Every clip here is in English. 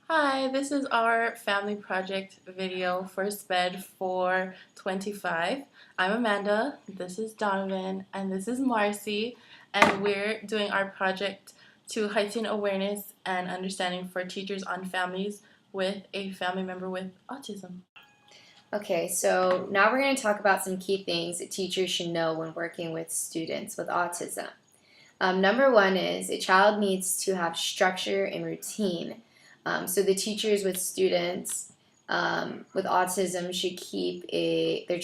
Hi, this is our family project video for SPED 425. I'm Amanda, this is Donovan, and this is Marcy, and we're doing our project to heighten awareness and understanding for teachers on families with a family member with autism. Okay, so now we're going to talk about some key things that teachers should know when working with students with autism. Number one is a child needs to have structure and routine. So the teachers with students with autism should keep their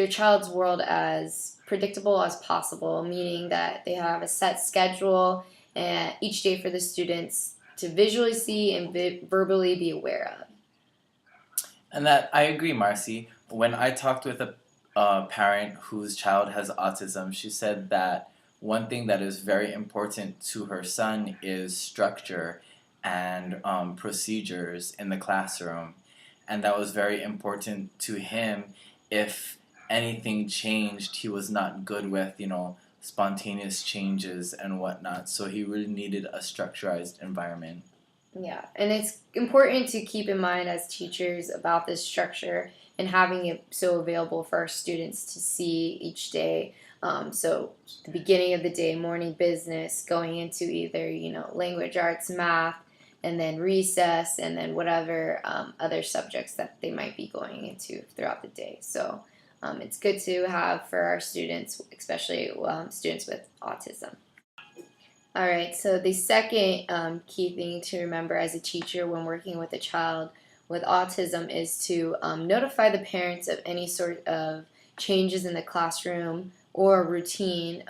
child's world as predictable as possible, meaning that they have a set schedule and each day for the students to visually see and verbally be aware of. And that I agree, Marcy. When I talked with a parent whose child has autism, she said that one thing that is very important to her son is structure and procedures in the classroom. And that was very important to him. If anything changed, he was not good with, spontaneous changes and whatnot. So he really needed a structured environment. Yeah, and it's important to keep in mind as teachers about this structure and having it so available for our students to see each day. So the beginning of the day, morning business, going into either language arts, math, and then recess, and then whatever other subjects that they might be going into throughout the day. So it's good to have for our students, especially students with autism. All right, so the second key thing to remember as a teacher when working with a child with autism is to notify the parents of any sort of changes in the classroom or routine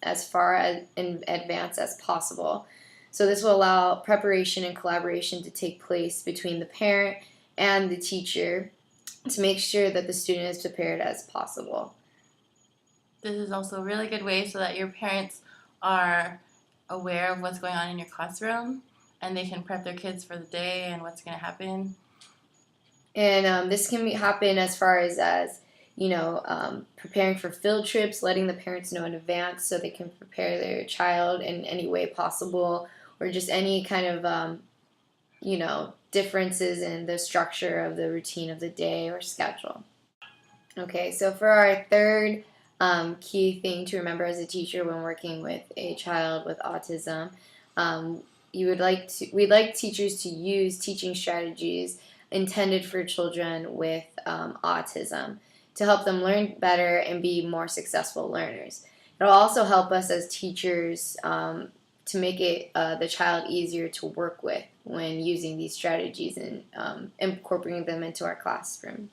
as far as in advance as possible. So this will allow preparation and collaboration to take place between the parent and the teacher to make sure that the student is prepared as possible. This is also a really good way so that your parents are aware of what's going on in your classroom and they can prep their kids for the day and what's going to happen. And this can happen as far as preparing for field trips, letting the parents know in advance so they can prepare their child in any way possible, or just any kind of differences in the structure of the routine of the day or schedule. Okay, so for our third key thing to remember as a teacher when working with a child with autism, we'd like teachers to use teaching strategies intended for children with autism to help them learn better and be more successful learners. It'll also help us as teachers to make the child easier to work with when using these strategies and incorporating them into our classroom.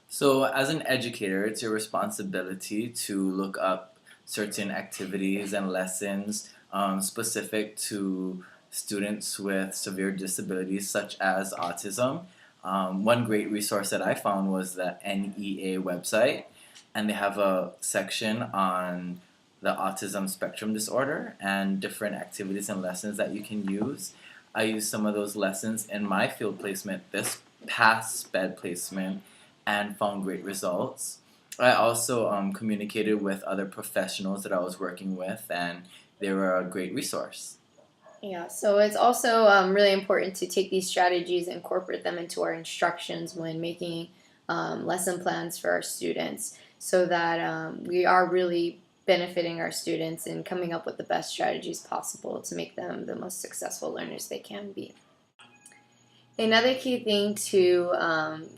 So, as an educator, it's your responsibility to look up certain activities and lessons specific to students with severe disabilities, such as autism. One great resource that I found was the NEA website, and they have a section on the autism spectrum disorder and different activities and lessons that you can use. I used some of those lessons in my field placement this past SPED placement and found great results. I also communicated with other professionals that I was working with, and they were a great resource. Yeah, so it's also really important to take these strategies and incorporate them into our instructions when making lesson plans for our students so that we are really benefiting our students and coming up with the best strategies possible to make them the most successful learners they can be. Another key thing to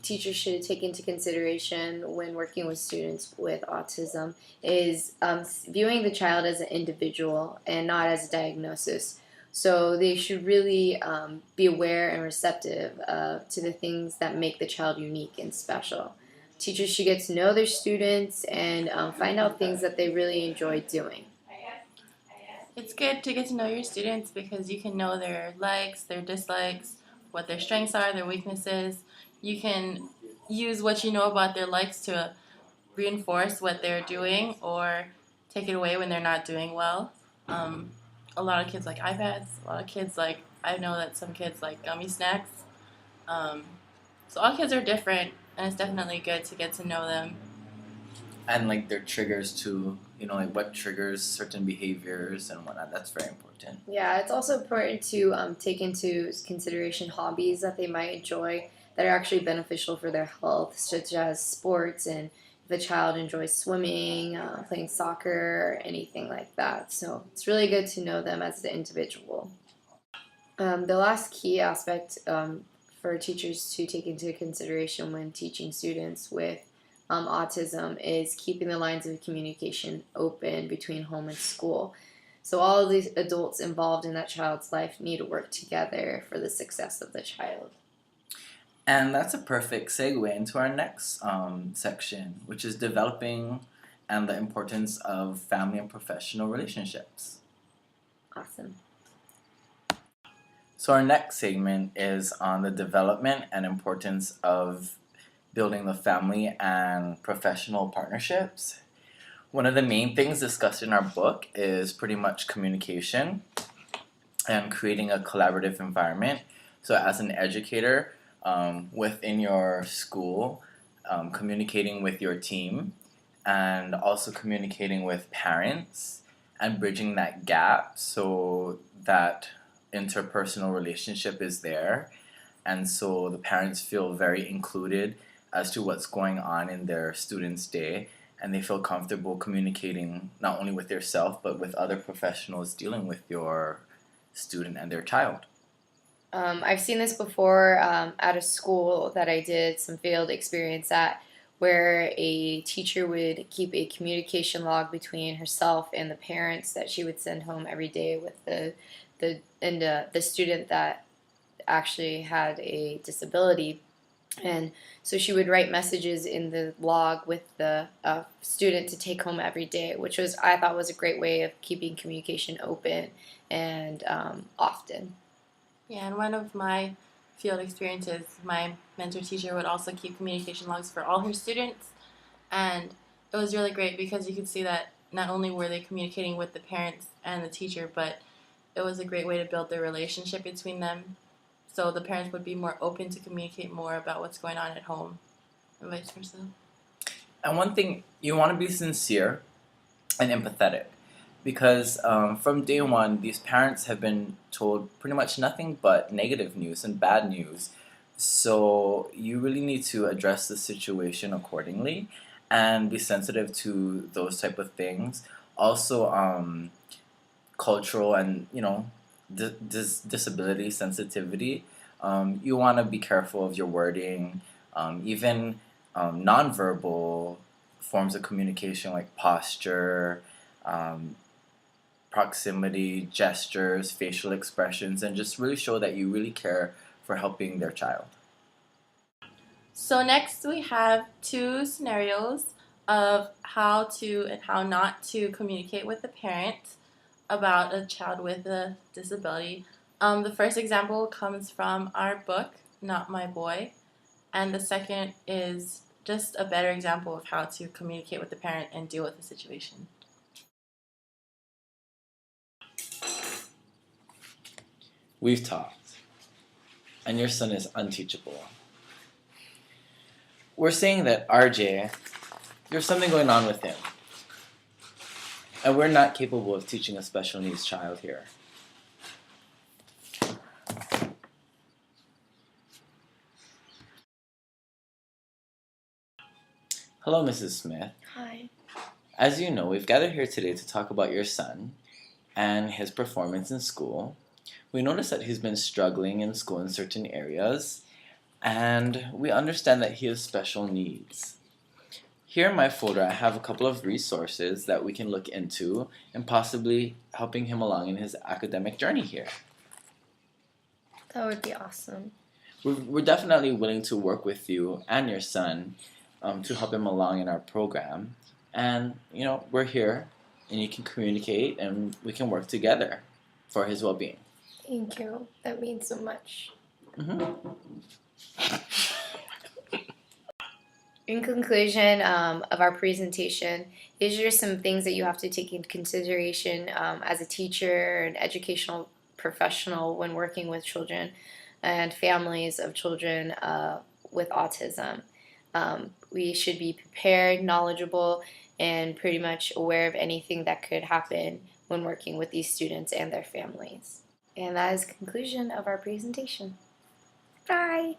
teachers should take into consideration when working with students with autism is viewing the child as an individual and not as a diagnosis. So they should really be aware and receptive to the things that make the child unique and special. Teachers should get to know their students and find out things that they really enjoy doing. It's good to get to know your students because you can know their likes, their dislikes, what their strengths are, their weaknesses. You can use what you know about their likes to reinforce what they're doing or take it away when they're not doing well. Um, a lot of kids like iPads. A lot of kids like, I know that some kids like gummy snacks. Um, so all kids are different, and it's definitely good to get to know them. And like their triggers too. like what triggers certain behaviors and whatnot. That's very important. Yeah, it's also important to take into consideration hobbies that they might enjoy that are actually beneficial for their health, such as sports, and if a child enjoys swimming, playing soccer, or anything like that. So it's really good to know them as an individual. The last key aspect for teachers to take into consideration when teaching students with autism is keeping the lines of communication open between home and school. So all of these adults involved in that child's life need to work together for the success of the child. And that's a perfect segue into our next section, which is developing and the importance of family and professional relationships. Awesome. So our next segment is on the development and importance of building the family and professional partnerships. One of the main things discussed in our book is pretty much communication and creating a collaborative environment. So as an educator within your school, communicating with your team and also communicating with parents and bridging that gap so that interpersonal relationship is there, and so the parents feel very included as to what's going on in their student's day, and they feel comfortable communicating not only with yourself but with other professionals dealing with your student and their child. I've seen this before at a school that I did some field experience at, where a teacher would keep a communication log between herself and the parents that she would send home every day with the student that actually had a disability. And so she would write messages in the log with the student to take home every day, which I thought was a great way of keeping communication open and often. Yeah, and one of my field experiences, my mentor teacher would also keep communication logs for all her students, and it was really great because you could see that not only were they communicating with the parents and the teacher, but it was a great way to build the relationship between them, so the parents would be more open to communicate more about what's going on at home, and vice versa. And one thing, you want to be sincere and empathetic, because from day one, these parents have been told pretty much nothing but negative news and bad news. So you really need to address the situation accordingly and be sensitive to those type of things. Also, cultural and disability sensitivity. You want to be careful of your wording, even nonverbal forms of communication like posture, proximity, gestures, facial expressions, and just really show that you really care for helping their child. So next we have two scenarios of how to and how not to communicate with the parent about a child with a disability. The first example comes from our book, Not My Boy, and the second is just a better example of how to communicate with the parent and deal with the situation. We've talked, and your son is unteachable. We're saying that RJ, there's something going on with him, and we're not capable of teaching a special needs child here. Hello, Mrs. Smith. Hi. As you know, we've gathered here today to talk about your son and his performance in school. We noticed that he's been struggling in school in certain areas, and we understand that he has special needs. Here in my folder, I have a couple of resources that we can look into and possibly helping him along in his academic journey here. That would be awesome. We're definitely willing to work with you and your son to help him along in our program. And, we're here, and you can communicate, and we can work together for his well-being. Thank you. That means so much. Mm-hmm. In conclusion of our presentation, these are some things that you have to take into consideration as a teacher and educational professional when working with children and families of children with autism. We should be prepared, knowledgeable, and pretty much aware of anything that could happen when working with these students and their families. And that is the conclusion of our presentation. Bye!